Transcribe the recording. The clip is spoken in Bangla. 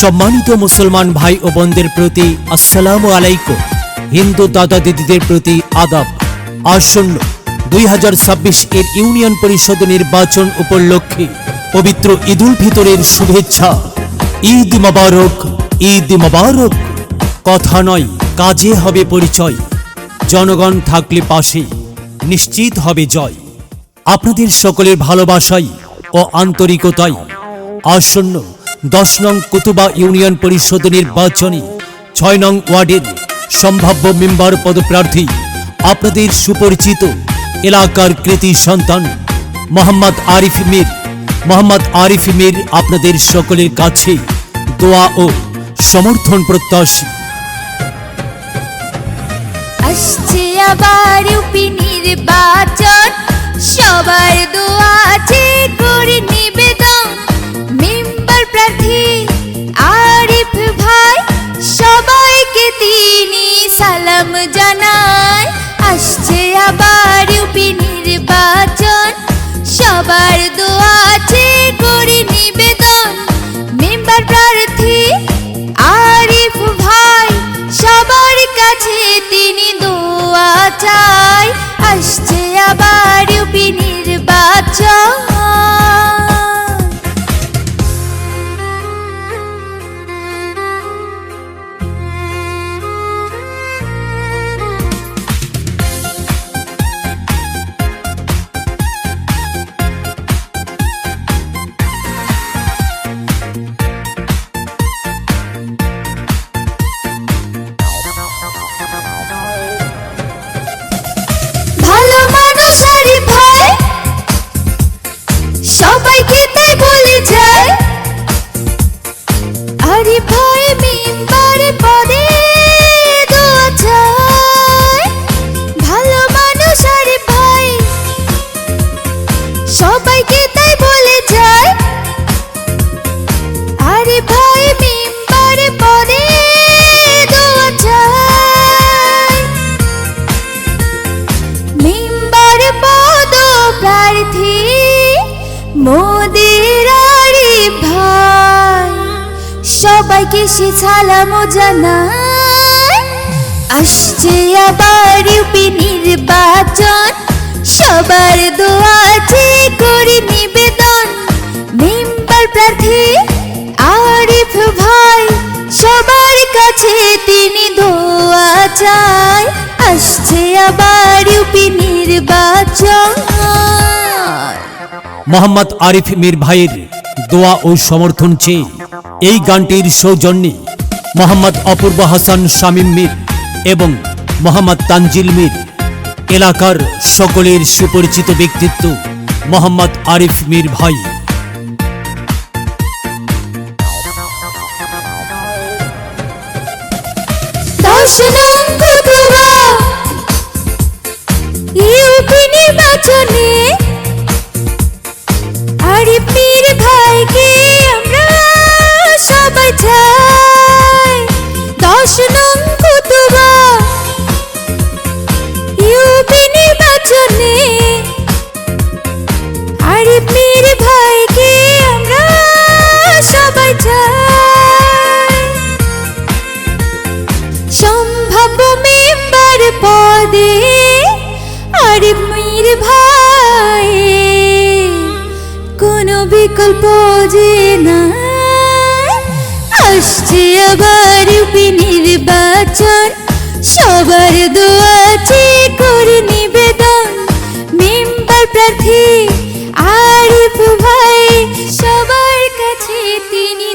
সম্মানিত মুসলমান ভাই ও বোনদের প্রতি আসসালামু আলাইকুম। হিন্দু দাদা দিদিদের প্রতি আদাব। আসন্ন 2026 এর ইউনিয়ন পরিষদ নির্বাচন উপলক্ষে পবিত্র ঈদুল ফিতরের শুভেচ্ছা। ঈদ মোবারক, ঈদ মোবারক। কথা নয়, কাজে হবে পরিচয়। জনগণ থাকলে পাশে নিশ্চিত হবে জয়। আপনাদের সকলের ভালোবাসায় ও আন্তরিকতায় আসন্ন 10 নং কুতুবা ইউনিয়ন পরিষদ নির্বাচনে 6 নং ওয়ার্ডের সম্ভাব্য মেম্বার পদপ্রার্থী আপনাদের সুপরিচিত এলাকার কৃতি সন্তান মোহাম্মদ আরিফ মীর আপনাদের সকলের কাছে দোয়া ও সমর্থন প্রত্যাশী। আসছে আবার ইউপি নির্বাচন, সবার দোয়া আছে করে নিবেদন। মেম্বার প্রার্থী আরিফ ভাই, সবাইকে তিনি সালাম জানায়। আসছে আবার ইউপি নির্বাচন, সবার দোয়া আছে করে নিবেদন। মেম্বার প্রার্থী আরিফ ভাই, সবার কাছে তিনি দোয়া চায়। আসছে আবার ইউপি নির্বাচন। ভালো মানুষ আরিফ ভাই, সবাইকে তাই বলে যায়। আরিফ ভাই মেম্বার পদে দোয়া চায়। ভালো মানুষ আরিফ ভাই, সবাইকে তাই বলে যায়। আরিফ ভাই মেম্বার পদে দোয়া চায়। মেম্বার পদপ্রার্থী মোদের আরিফ ভাই, সবাইকে সে সালাম জানায়। আসছে আবার ইউপি নির্বাচন, সবার দোয়া আছে করে নিবেদন। মেম্বার প্রার্থী আরিফ ভাই, সবার কাছে তিনি দোয়া চায়। আসছে আবার ইউপি নির্বাচন। মোহাম্মদ আরিফ মীর ভাইয়ের দোয়া ও সমর্থন চেয়ে এই গানটির সৌজন্যে মোহাম্মদ অপূর্ব হাসান শামীম মীর এবং মোহাম্মদ তানজিল মীর, এলাকার সকলের সুপরিচিত ব্যক্তিত্ব মোহাম্মদ আরিফ মীর ভাই। 10 নং কুতুবা ইউপি নির্বাচনে আরিফ মীর ভাইকে আমরা সবাই চাই। 10 নং কুতুবা ইউপি নির্বাচনে আরিফ মীর ভাইকে আমরা সবাই চাই। সম্ভাব্য মেম্বার পদে আরিফ মীর ভাই, কোনো বিকল্প যে নাই। আসছে আবার ইউপি নির্বাচন, সবার দোয়া আছে করে নিবেদন। মেম্বার প্রার্থী আরিফ ভাই, সবার কাছে তিনি